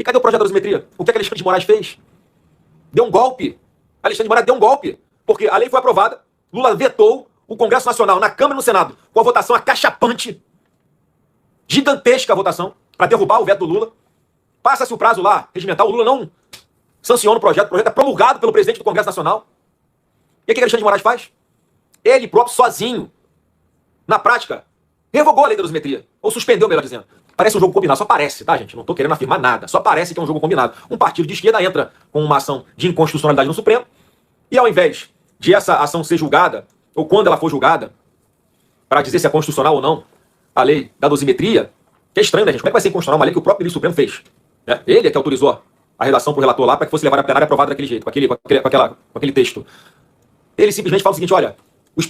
E cadê o projeto da dosimetria? O que Alexandre de Moraes fez? Deu um golpe. Alexandre de Moraes deu um golpe. Porque a lei foi aprovada, Lula vetou, o Congresso Nacional, na Câmara e no Senado, com a votação acachapante, gigantesca a votação, para derrubar o veto do Lula. Passa-se o prazo lá, regimental, o Lula não sanciona o projeto é promulgado pelo presidente do Congresso Nacional. E o que Alexandre de Moraes faz? Ele próprio, sozinho, na prática, revogou a lei da dosimetria. Ou suspendeu, melhor dizendo. Parece um jogo combinado, só parece, tá, gente? Não tô querendo afirmar nada. Só parece que é um jogo combinado. Um partido de esquerda entra com uma ação de inconstitucionalidade no Supremo e, ao invés de essa ação ser julgada, ou quando ela for julgada, para dizer se é constitucional ou não, a lei da dosimetria, que é estranho, né, gente? Como é que vai ser inconstitucional uma lei que o próprio ministro Supremo fez? Ele é que autorizou a redação pro relator lá para que fosse levada à plenária aprovada daquele jeito, com aquele texto. Ele simplesmente fala o seguinte, olha,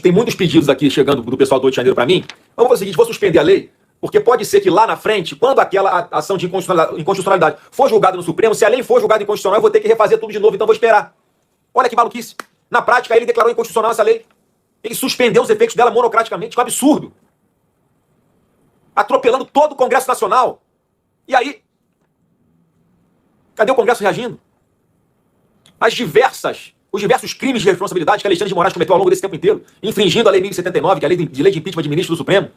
tem muitos pedidos aqui chegando do pessoal do 8 de janeiro para mim, vamos fazer o seguinte, vou suspender a lei, porque pode ser que lá na frente, quando aquela ação de inconstitucionalidade for julgada no Supremo, se a lei for julgada inconstitucional, eu vou ter que refazer tudo de novo, então vou esperar. Olha que maluquice. Na prática, ele declarou inconstitucional essa lei. Ele suspendeu os efeitos dela monocraticamente, que é um absurdo. Atropelando todo o Congresso Nacional. E aí, cadê o Congresso reagindo? Os diversos crimes de responsabilidade que Alexandre de Moraes cometeu ao longo desse tempo inteiro, infringindo a Lei 1079, que é a lei de impeachment de ministro do Supremo.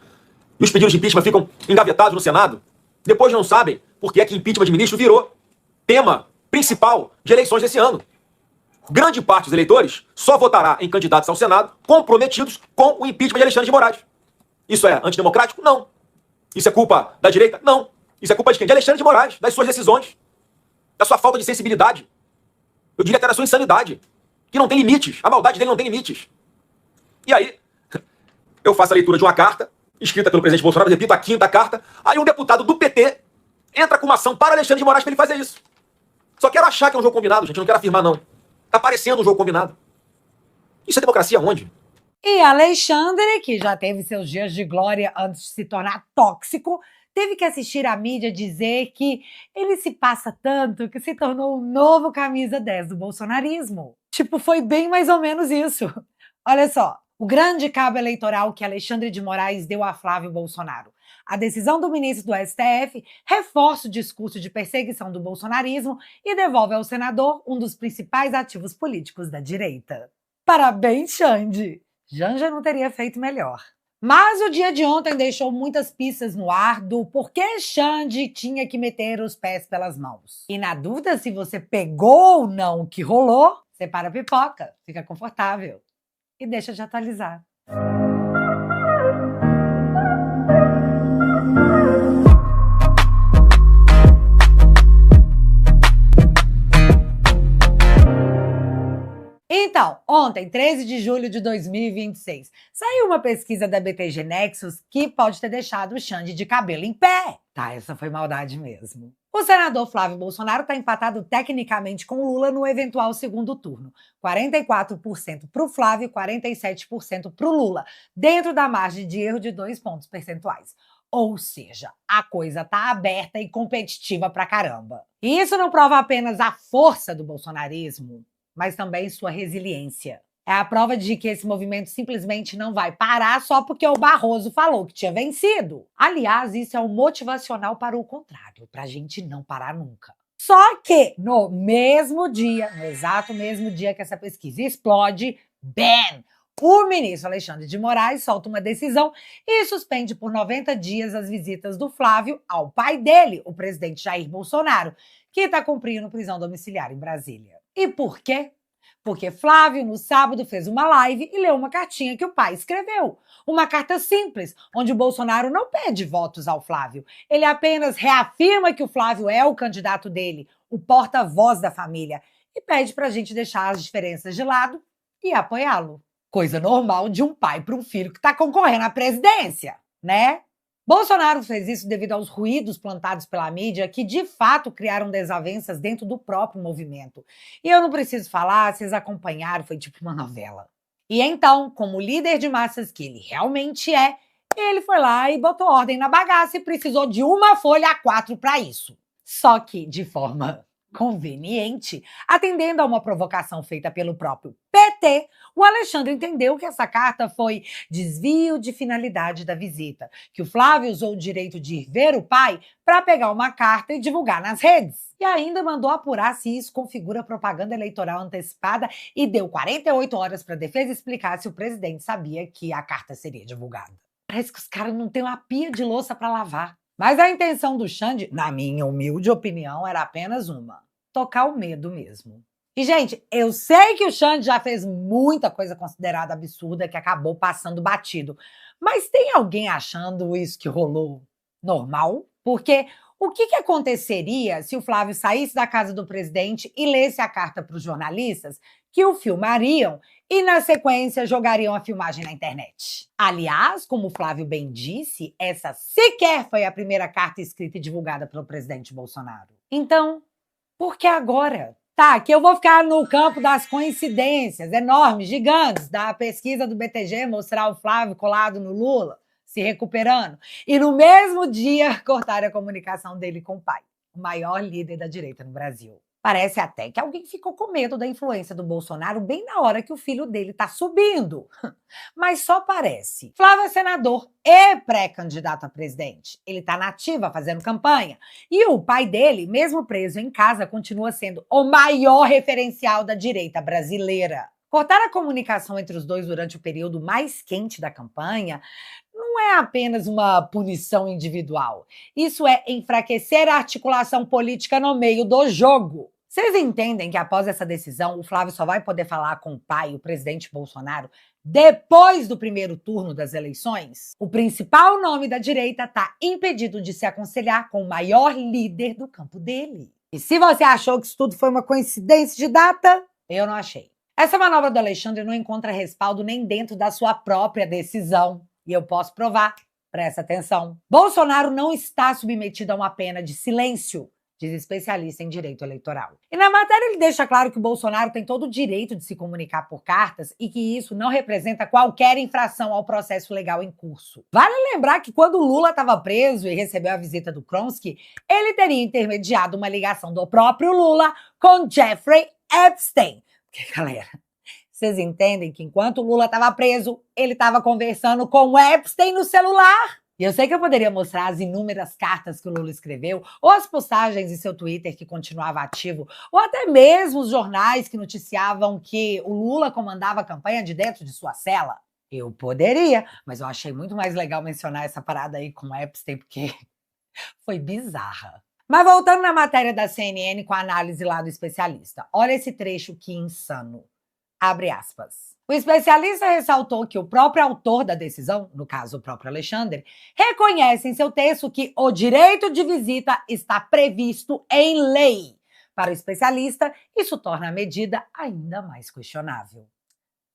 E os pedidos de impeachment ficam engavetados no Senado. Depois não sabem por que é que impeachment de ministro virou tema principal de eleições desse ano. Grande parte dos eleitores só votará em candidatos ao Senado comprometidos com o impeachment de Alexandre de Moraes. Isso é antidemocrático? Não. Isso é culpa da direita? Não. Isso é culpa de quem? De Alexandre de Moraes, das suas decisões, da sua falta de sensibilidade. Eu diria até da sua insanidade, que não tem limites. A maldade dele não tem limites. E aí, eu faço a leitura de uma carta, escrita pelo presidente Bolsonaro, repito, a 5ª carta, aí um deputado do PT entra com uma ação para Alexandre de Moraes para ele fazer isso. Só quero achar que é um jogo combinado, gente, não quero afirmar, não. Tá parecendo um jogo combinado. Isso é democracia onde? E Alexandre, que já teve seus dias de glória antes de se tornar tóxico, teve que assistir a mídia dizer que ele se passa tanto que se tornou o novo camisa 10 do bolsonarismo. Tipo, foi bem mais ou menos isso. Olha só, o grande cabo eleitoral que Alexandre de Moraes deu a Flávio Bolsonaro. A decisão do ministro do STF reforça o discurso de perseguição do bolsonarismo e devolve ao senador um dos principais ativos políticos da direita. Parabéns, Xande! Janja não teria feito melhor. Mas o dia de ontem deixou muitas pistas no ar do porquê Xande tinha que meter os pés pelas mãos. E na dúvida se você pegou ou não o que rolou, separa a pipoca, fica confortável e deixa de atualizar. Então, ontem, 13 de julho de 2026, saiu uma pesquisa da BTG Nexus que pode ter deixado o Xande de cabelo em pé. Tá, essa foi maldade mesmo. O senador Flávio Bolsonaro está empatado tecnicamente com Lula no eventual segundo turno. 44% para o Flávio e 47% para o Lula, dentro da margem de erro de 2 pontos percentuais. Ou seja, a coisa tá aberta e competitiva pra caramba. E isso não prova apenas a força do bolsonarismo, mas também sua resiliência. É a prova de que esse movimento simplesmente não vai parar só porque o Barroso falou que tinha vencido. Aliás, isso é um motivacional para o contrário, para a gente não parar nunca. Só que no mesmo dia, no exato mesmo dia que essa pesquisa explode, bam! O ministro Alexandre de Moraes solta uma decisão e suspende por 90 dias as visitas do Flávio ao pai dele, o presidente Jair Bolsonaro, que está cumprindo prisão domiciliar em Brasília. E por quê? Porque Flávio, no sábado, fez uma live e leu uma cartinha que o pai escreveu. Uma carta simples, onde o Bolsonaro não pede votos ao Flávio. Ele apenas reafirma que o Flávio é o candidato dele, o porta-voz da família, e pede pra gente deixar as diferenças de lado e apoiá-lo. Coisa normal de um pai para um filho que está concorrendo à presidência, né? Bolsonaro fez isso devido aos ruídos plantados pela mídia que, de fato, criaram desavenças dentro do próprio movimento. E eu não preciso falar, vocês acompanharam, foi tipo uma novela. E então, como líder de massas que ele realmente é, ele foi lá e botou ordem na bagaça e precisou de uma folha A4 para isso. Só que de forma conveniente, atendendo a uma provocação feita pelo próprio PT, o Alexandre entendeu que essa carta foi desvio de finalidade da visita, que o Flávio usou o direito de ir ver o pai para pegar uma carta e divulgar nas redes. E ainda mandou apurar se isso configura propaganda eleitoral antecipada e deu 48 horas para a defesa explicar se o presidente sabia que a carta seria divulgada. Parece que os caras não têm uma pia de louça para lavar. Mas a intenção do Xande, na minha humilde opinião, era apenas uma: tocar o medo mesmo. E, gente, eu sei que o Xande já fez muita coisa considerada absurda que acabou passando batido. Mas tem alguém achando isso que rolou normal? Porque o que aconteceria se o Flávio saísse da casa do presidente e lesse a carta para os jornalistas, que o filmariam e, na sequência, jogariam a filmagem na internet? Aliás, como o Flávio bem disse, essa sequer foi a primeira carta escrita e divulgada pelo presidente Bolsonaro. Então, por que agora? Tá, que eu vou ficar no campo das coincidências enormes, gigantes, da pesquisa do BTG mostrar o Flávio colado no Lula, se recuperando, e no mesmo dia cortar a comunicação dele com o pai, o maior líder da direita no Brasil. Parece até que alguém ficou com medo da influência do Bolsonaro bem na hora que o filho dele está subindo. Mas só parece. Flávio é senador e pré-candidato a presidente. Ele está na ativa fazendo campanha. E o pai dele, mesmo preso em casa, continua sendo o maior referencial da direita brasileira. Cortar a comunicação entre os dois durante o período mais quente da campanha não é apenas uma punição individual. Isso é enfraquecer a articulação política no meio do jogo. Vocês entendem que após essa decisão, o Flávio só vai poder falar com o pai, o presidente Bolsonaro, depois do primeiro turno das eleições? O principal nome da direita está impedido de se aconselhar com o maior líder do campo dele. E se você achou que isso tudo foi uma coincidência de data, eu não achei. Essa manobra do Alexandre não encontra respaldo nem dentro da sua própria decisão. E eu posso provar. Presta atenção. Bolsonaro não está submetido a uma pena de silêncio, diz especialista em direito eleitoral. E na matéria ele deixa claro que o Bolsonaro tem todo o direito de se comunicar por cartas e que isso não representa qualquer infração ao processo legal em curso. Vale lembrar que quando o Lula estava preso e recebeu a visita do Kronsky, ele teria intermediado uma ligação do próprio Lula com Jeffrey Epstein. Porque, galera, vocês entendem que enquanto o Lula estava preso, ele estava conversando com o Epstein no celular? E eu sei que eu poderia mostrar as inúmeras cartas que o Lula escreveu, ou as postagens em seu Twitter que continuava ativo, ou até mesmo os jornais que noticiavam que o Lula comandava a campanha de dentro de sua cela. Eu poderia, mas eu achei muito mais legal mencionar essa parada aí com o Epstein, porque foi bizarra. Mas voltando na matéria da CNN com a análise lá do especialista, olha esse trecho que insano. Abre aspas. O especialista ressaltou que o próprio autor da decisão, no caso o próprio Alexandre, reconhece em seu texto que o direito de visita está previsto em lei. Para o especialista, isso torna a medida ainda mais questionável.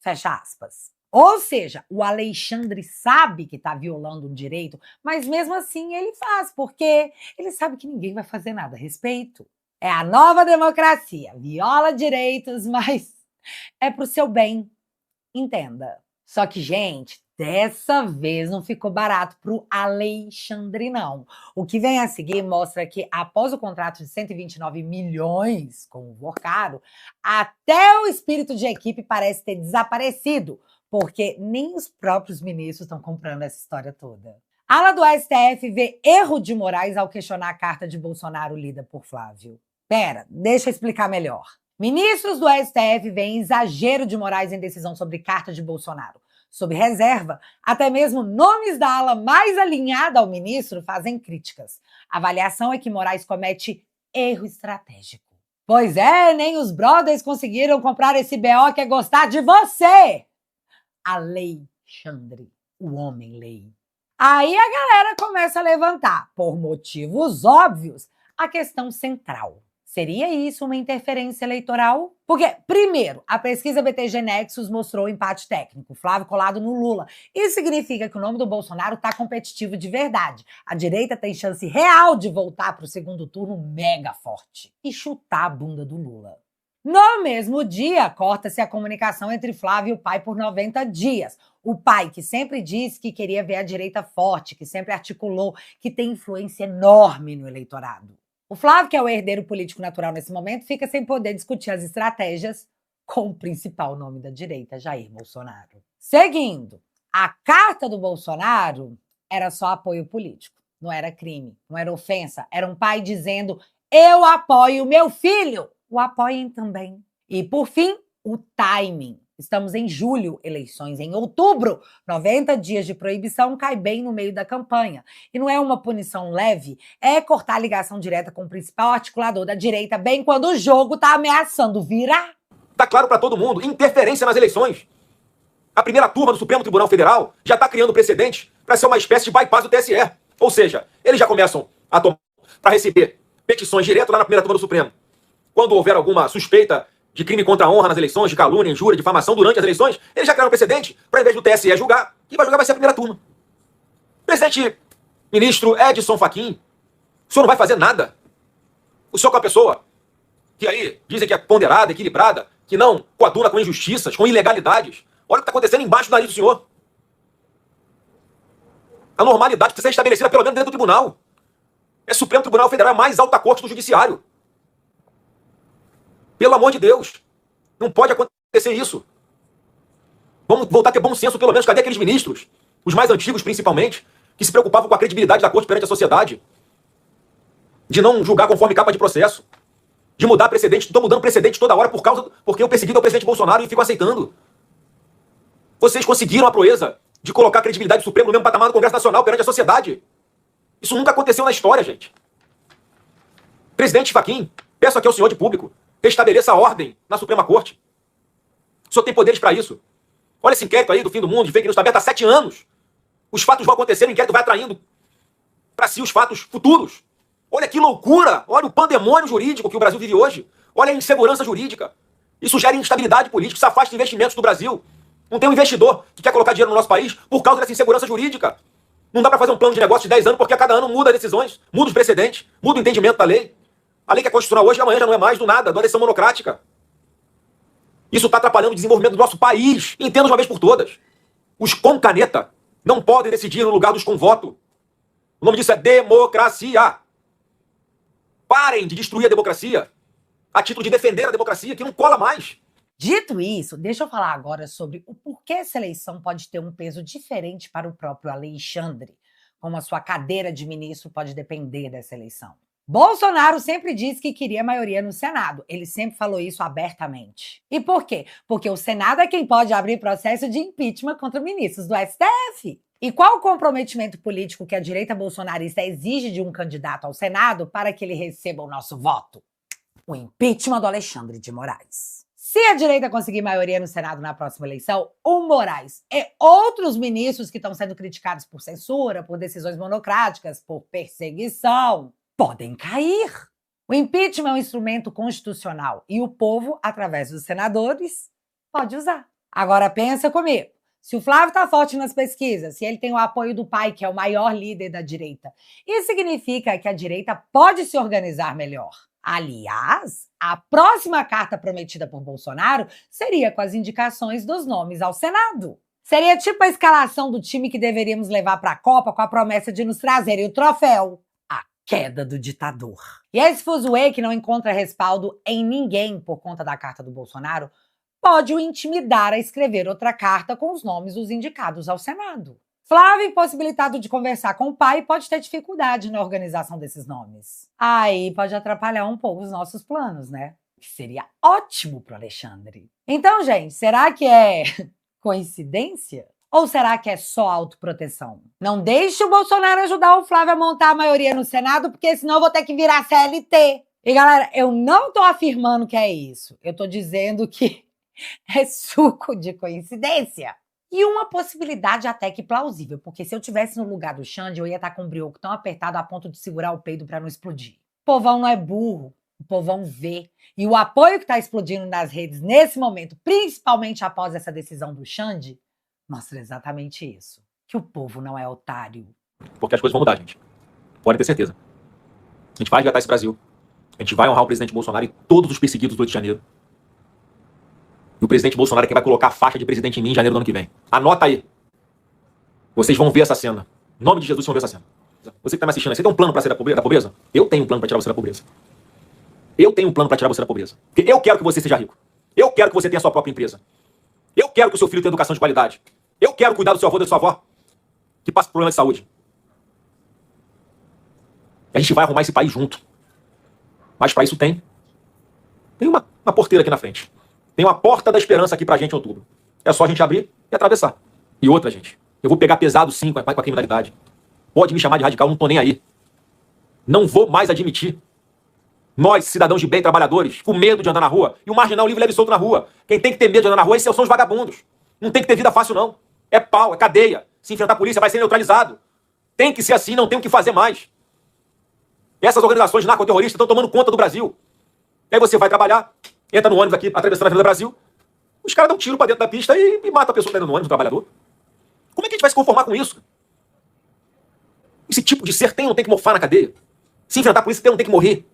Fecha aspas. Ou seja, o Alexandre sabe que está violando um direito, mas mesmo assim ele faz, porque ele sabe que ninguém vai fazer nada a respeito. É a nova democracia, viola direitos, mas é pro seu bem. Entenda. Só que, gente, dessa vez não ficou barato pro Alexandre, não. O que vem a seguir mostra que, após o contrato de 129 milhões com o Vorcaro, até o espírito de equipe parece ter desaparecido, porque nem os próprios ministros estão comprando essa história toda. A ala do STF vê erro de Moraes ao questionar a carta de Bolsonaro lida por Flávio. Pera, deixa eu explicar melhor. Ministros do STF veem exagero de Moraes em decisão sobre carta de Bolsonaro. Sob reserva, até mesmo nomes da ala mais alinhada ao ministro fazem críticas. A avaliação é que Moraes comete erro estratégico. Pois é, nem os brothers conseguiram comprar esse BO que é gostar de você! Alexandre, o homem-lei. Aí a galera começa a levantar, por motivos óbvios, a questão central. Seria isso uma interferência eleitoral? Porque, primeiro, a pesquisa BTG Nexus mostrou o empate técnico, Flávio colado no Lula. Isso significa que o nome do Bolsonaro está competitivo de verdade. A direita tem chance real de voltar para o segundo turno mega forte e chutar a bunda do Lula. No mesmo dia, corta-se a comunicação entre Flávio e o pai por 90 dias. O pai, que sempre disse que queria ver a direita forte, que sempre articulou, que tem influência enorme no eleitorado. O Flávio, que é o herdeiro político natural nesse momento, fica sem poder discutir as estratégias com o principal nome da direita, Jair Bolsonaro. Seguindo, a carta do Bolsonaro era só apoio político, não era crime, não era ofensa, era um pai dizendo: eu apoio meu filho, o apoiem também. E por fim, o timing. Estamos em julho, eleições em outubro. 90 dias de proibição cai bem no meio da campanha. E não é uma punição leve, é cortar a ligação direta com o principal articulador da direita, bem quando o jogo está ameaçando virar. Tá claro para todo mundo, interferência nas eleições. A primeira turma do Supremo Tribunal Federal já está criando precedente para ser uma espécie de bypass do TSE. Ou seja, eles já começam a tomar para receber petições direto lá na primeira turma do Supremo. Quando houver alguma suspeita de crime contra a honra nas eleições, de calúnia, injúria, difamação durante as eleições, eles já criaram precedente para, ao invés do TSE julgar, quem vai julgar vai ser a primeira turma. Presidente ministro Edson Fachin, o senhor não vai fazer nada. O senhor, com a pessoa que aí dizem que é ponderada, equilibrada, que não coaduna com injustiças, com ilegalidades. Olha o que está acontecendo embaixo do nariz do senhor. A normalidade precisa ser estabelecida pelo menos dentro do tribunal. É Supremo Tribunal Federal, é a mais alta corte do judiciário. Pelo amor de Deus. Não pode acontecer isso. Vamos voltar a ter bom senso, pelo menos. Cadê aqueles ministros, os mais antigos principalmente, que se preocupavam com a credibilidade da corte perante a sociedade? De não julgar conforme capa de processo. De mudar precedente. Estão mudando precedente toda hora porque o perseguido é o presidente Bolsonaro e ficam aceitando. Vocês conseguiram a proeza de colocar a credibilidade do Supremo no mesmo patamar do Congresso Nacional perante a sociedade. Isso nunca aconteceu na história, gente. Presidente Fachin, peço aqui ao senhor de público, restabeleça a ordem na Suprema Corte. O senhor tem poderes para isso. Olha esse inquérito aí do fim do mundo, de fake news, está aberto há 7 anos. Os fatos vão acontecer, o inquérito vai atraindo para si os fatos futuros. Olha que loucura! Olha o pandemônio jurídico que o Brasil vive hoje. Olha a insegurança jurídica. Isso gera instabilidade política, isso afasta investimentos do Brasil. Não tem um investidor que quer colocar dinheiro no nosso país por causa dessa insegurança jurídica. Não dá para fazer um plano de negócio de 10 anos, porque a cada ano muda decisões, muda os precedentes, muda o entendimento da lei. A lei que é constitucional hoje, amanhã já não é mais do nada, da eleição monocrática. Isso está atrapalhando o desenvolvimento do nosso país. Entenda de uma vez por todas. Os com caneta não podem decidir no lugar dos com voto. O nome disso é democracia. Parem de destruir a democracia a título de defender a democracia, que não cola mais. Dito isso, deixa eu falar agora sobre o porquê essa eleição pode ter um peso diferente para o próprio Alexandre, como a sua cadeira de ministro pode depender dessa eleição. Bolsonaro sempre disse que queria maioria no Senado. Ele sempre falou isso abertamente. E por quê? Porque o Senado é quem pode abrir processo de impeachment contra ministros do STF. E qual o comprometimento político que a direita bolsonarista exige de um candidato ao Senado para que ele receba o nosso voto? O impeachment do Alexandre de Moraes. Se a direita conseguir maioria no Senado na próxima eleição, o Moraes e outros ministros que estão sendo criticados por censura, por decisões monocráticas, por perseguição, podem cair. O impeachment é um instrumento constitucional e o povo, através dos senadores, pode usar. Agora pensa comigo. Se o Flávio está forte nas pesquisas, se ele tem o apoio do pai, que é o maior líder da direita, isso significa que a direita pode se organizar melhor. Aliás, a próxima carta prometida por Bolsonaro seria com as indicações dos nomes ao Senado. Seria tipo a escalação do time que deveríamos levar para a Copa com a promessa de nos trazerem o troféu. A queda do ditador. E esse fuzuê que não encontra respaldo em ninguém por conta da carta do Bolsonaro pode o intimidar a escrever outra carta com os nomes dos indicados ao Senado. Flávio, impossibilitado de conversar com o pai, pode ter dificuldade na organização desses nomes. Aí pode atrapalhar um pouco os nossos planos, né? Que seria ótimo pro Alexandre. Então, gente, será que é coincidência? Ou será que é só autoproteção? Não deixe o Bolsonaro ajudar o Flávio a montar a maioria no Senado, porque senão eu vou ter que virar CLT. E galera, eu não tô afirmando que é isso. Eu tô dizendo que é suco de coincidência. E uma possibilidade até que plausível, porque se eu tivesse no lugar do Xande, eu ia estar com um brioco tão apertado a ponto de segurar o peido para não explodir. O povão não é burro, o povão vê. E o apoio que está explodindo nas redes nesse momento, principalmente após essa decisão do Xande, mostra exatamente isso. Que o povo não é otário. Porque as coisas vão mudar, gente. Pode ter certeza. A gente vai resgatar esse Brasil. A gente vai honrar o presidente Bolsonaro e todos os perseguidos do Rio de Janeiro. E o presidente Bolsonaro é quem vai colocar a faixa de presidente em mim em janeiro do ano que vem. Anota aí. Vocês vão ver essa cena. Em nome de Jesus, vocês vão ver essa cena. Você que está me assistindo aí, você tem um plano para sair da pobreza? Eu tenho um plano para tirar você da pobreza. Eu tenho um plano para tirar você da pobreza. Porque eu quero que você seja rico. Eu quero que você tenha a sua própria empresa. Eu quero que o seu filho tenha educação de qualidade. Eu quero cuidar do seu avô e da sua avó que passa por problema de saúde. A gente vai arrumar esse país junto. Mas para isso tem uma porteira aqui na frente. Tem uma porta da esperança aqui pra gente em outubro. É só a gente abrir e atravessar. E outra, gente, eu vou pegar pesado sim com a criminalidade. Pode me chamar de radical, não tô nem aí. Não vou mais admitir. Nós, cidadãos de bem, trabalhadores, com medo de andar na rua, e o marginal livre, leve e solto na rua. Quem tem que ter medo de andar na rua, esses são os vagabundos. Não tem que ter vida fácil, não. É pau, é cadeia. Se enfrentar a polícia, vai ser neutralizado. Tem que ser assim, não tem o que fazer mais. Essas organizações narcoterroristas estão tomando conta do Brasil. E aí você vai trabalhar, entra no ônibus aqui, atravessando a Avenida Brasil, os caras dão um tiro pra dentro da pista e matam a pessoa que tá dentro do ônibus, o trabalhador. Como é que a gente vai se conformar com isso? Esse tipo de ser tem ou não tem que morfar na cadeia? Se enfrentar a polícia, tem ou não tem que morrer?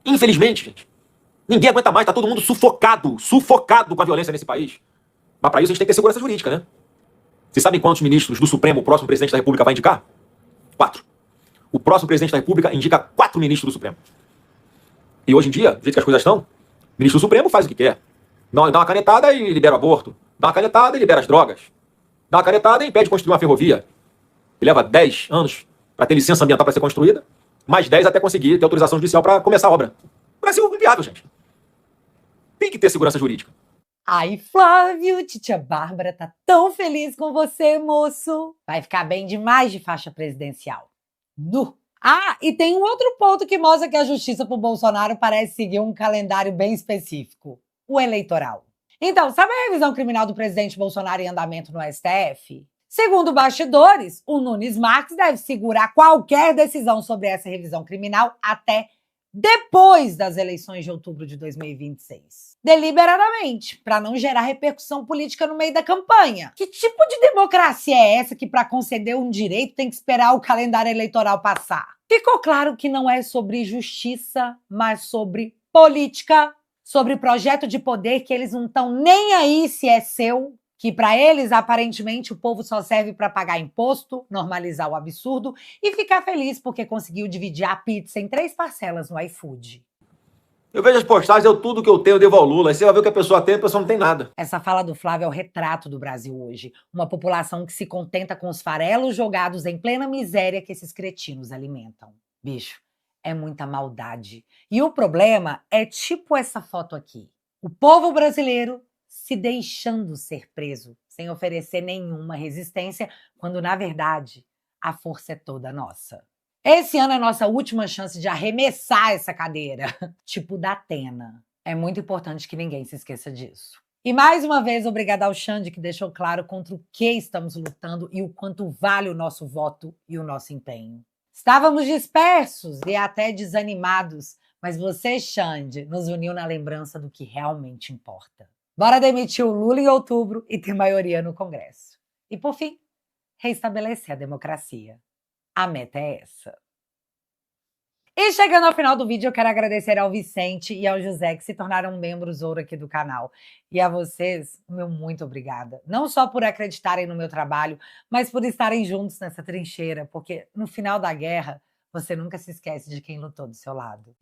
Infelizmente, gente. Ninguém aguenta mais, tá todo mundo sufocado com a violência nesse país. Mas pra isso a gente tem que ter segurança jurídica, né? Vocês sabem quantos ministros do Supremo o próximo presidente da República vai indicar? 4. O próximo presidente da República indica 4 ministros do Supremo. E hoje em dia, do jeito que as coisas estão, o ministro do Supremo faz o que quer. Dá uma canetada e libera o aborto. Dá uma canetada e libera as drogas. Dá uma canetada e impede de construir uma ferrovia. E leva 10 anos para ter licença ambiental para ser construída, mais 10 até conseguir ter autorização judicial para começar a obra. O Brasil é inviável, gente. Tem que ter segurança jurídica. Ai, Flávio, titia Bárbara tá tão feliz com você, moço. Vai ficar bem demais de faixa presidencial. Nu! Ah, e tem um outro ponto que mostra que a justiça pro Bolsonaro parece seguir um calendário bem específico: o eleitoral. Então, sabe a revisão criminal do presidente Bolsonaro em andamento no STF? Segundo bastidores, o Nunes Marques deve segurar qualquer decisão sobre essa revisão criminal até depois das eleições de outubro de 2026. Deliberadamente, para não gerar repercussão política no meio da campanha. Que tipo de democracia é essa que, para conceder um direito, tem que esperar o calendário eleitoral passar? Ficou claro que não é sobre justiça, mas sobre política, sobre projeto de poder que eles não estão nem aí se é seu, que para eles, aparentemente, o povo só serve para pagar imposto, normalizar o absurdo e ficar feliz porque conseguiu dividir a pizza em 3 parcelas no iFood. Eu vejo as postagens, tudo que eu tenho eu devo ao Lula. Aí você vai ver o que a pessoa tem, a pessoa não tem nada. Essa fala do Flávio é o retrato do Brasil hoje. Uma população que se contenta com os farelos jogados em plena miséria que esses cretinos alimentam. Bicho, é muita maldade. E o problema é tipo essa foto aqui. O povo brasileiro se deixando ser preso, sem oferecer nenhuma resistência, quando, na verdade, a força é toda nossa. Esse ano é nossa última chance de arremessar essa cadeira, tipo da Atena. É muito importante que ninguém se esqueça disso. E mais uma vez, obrigada ao Xande, que deixou claro contra o que estamos lutando e o quanto vale o nosso voto e o nosso empenho. Estávamos dispersos e até desanimados, mas você, Xande, nos uniu na lembrança do que realmente importa. Bora demitir o Lula em outubro e ter maioria no Congresso. E, por fim, reestabelecer a democracia. A meta é essa. E chegando ao final do vídeo, eu quero agradecer ao Vicente e ao José, que se tornaram membros ouro aqui do canal. E a vocês, o meu muito obrigada. Não só por acreditarem no meu trabalho, mas por estarem juntos nessa trincheira, porque no final da guerra, você nunca se esquece de quem lutou do seu lado.